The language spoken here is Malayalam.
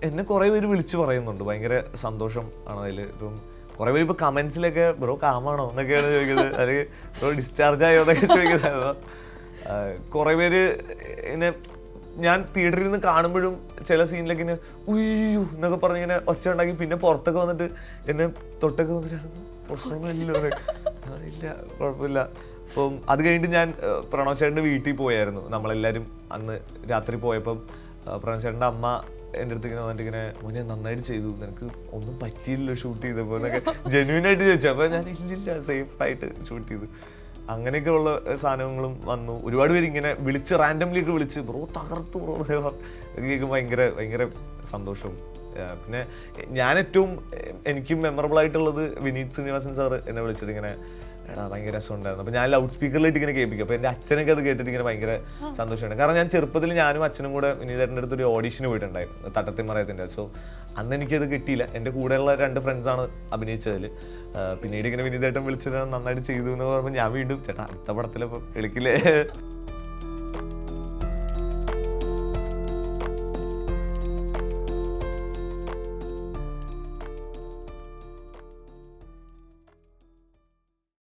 എന്നെ കുറേ പേര് വിളിച്ച് പറയുന്നുണ്ട്, ഭയങ്കര സന്തോഷം ആണ് അതിൽ. ഇപ്പം കുറേ പേര് ഇപ്പോൾ കമൻസിലൊക്കെ ബ്രോ കാമാണോ എന്നൊക്കെയാണ് ചോദിക്കുന്നത്, അല്ലെങ്കിൽ ബ്രോ ഡിസ്ചാർജ് ആയോ എന്നൊക്കെ ചോദിക്കുന്നത്. കുറേ പേര് ഇങ്ങനെ ഞാൻ തിയേറ്ററിൽ നിന്ന് കാണുമ്പോഴും ചില സീനിലൊക്കെ ഇങ്ങനെ ഉയ്യോ എന്നൊക്കെ പറഞ്ഞ് ഇങ്ങനെ ഒച്ച ഉണ്ടാക്കി പിന്നെ പുറത്തൊക്കെ വന്നിട്ട് എന്നെ തൊട്ടൊക്കെ നോക്കിയിട്ടാണ് പ്രശ്നമൊന്നുമില്ലല്ലോ, ഇല്ല കുഴപ്പമില്ല. അപ്പം അത് കഴിഞ്ഞിട്ട് ഞാൻ പ്രണവ് ചേട്ടൻ്റെ വീട്ടിൽ പോയായിരുന്നു. നമ്മളെല്ലാവരും അന്ന് രാത്രി പോയപ്പം പ്രണവ് ചേട്ടൻ്റെ അമ്മ എൻ്റെ അടുത്ത് ഇങ്ങനെ വന്നിട്ട് ഇങ്ങനെ മോനെ നന്നായിട്ട് ചെയ്തു, നിനക്ക് ഒന്നും പറ്റിയില്ലല്ലോ ഷൂട്ട് ചെയ്തപ്പോൾ എന്നൊക്കെ ജെന്യൂനായിട്ട് ചോദിച്ചു. അപ്പോൾ ഞാൻ ഇല്ലില്ല സേഫായിട്ട് ഷൂട്ട് ചെയ്തു. അങ്ങനെയൊക്കെ ഉള്ള സാധനങ്ങളും വന്നു. ഒരുപാട് പേര് ഇങ്ങനെ വിളിച്ച് റാൻഡംലി ഒക്കെ വിളിച്ച് ബ്രോ തകർത്തു ബ്രോ കേൾക്കുമ്പോൾ ഭയങ്കര ഭയങ്കര സന്തോഷവും. പിന്നെ ഞാൻ ഏറ്റവും എനിക്ക് മെമ്മറബിൾ ആയിട്ടുള്ളത് വിനീത് ശ്രീനിവാസൻ സാറ് എന്നെ വിളിച്ചിട്ട് ഇങ്ങനെ എടാ ഭയങ്കര രസമുണ്ടായിരുന്നു. അപ്പോൾ ഞാൻ ലൗഡ് സ്പീക്കറിലായിട്ട് ഇങ്ങനെ കേൾപ്പിക്കും. അപ്പോൾ എൻ്റെ അച്ഛനൊക്കെ അത് കേട്ടിട്ട് ഇങ്ങനെ ഭയങ്കര സന്തോഷമാണ്. കാരണം ഞാൻ ചെറുപ്പത്തിൽ ഞാനും അച്ഛനും കൂടെ വിനീതേട്ടൻ്റെ അടുത്ത് ഒരു ഓഡീഷന് പോയിട്ടുണ്ടായിരുന്നു, തട്ടത്തിമറയത്തിൻ്റെ. സോ അന്ന് എനിക്കത് കിട്ടിയില്ല. എൻ്റെ കൂടെയുള്ള 2 ഫ്രണ്ട്സാണ് അഭിനയിച്ചതിൽ. പിന്നീട് ഇങ്ങനെ വിനീതേട്ടൻ വിളിച്ചിട്ട് നന്നായിട്ട് ചെയ്തു എന്ന് പറയുമ്പോൾ ഞാൻ വീണ്ടും ചേട്ടാ അടുത്ത പടത്തിലപ്പോൾ വിളിക്കില്ലേ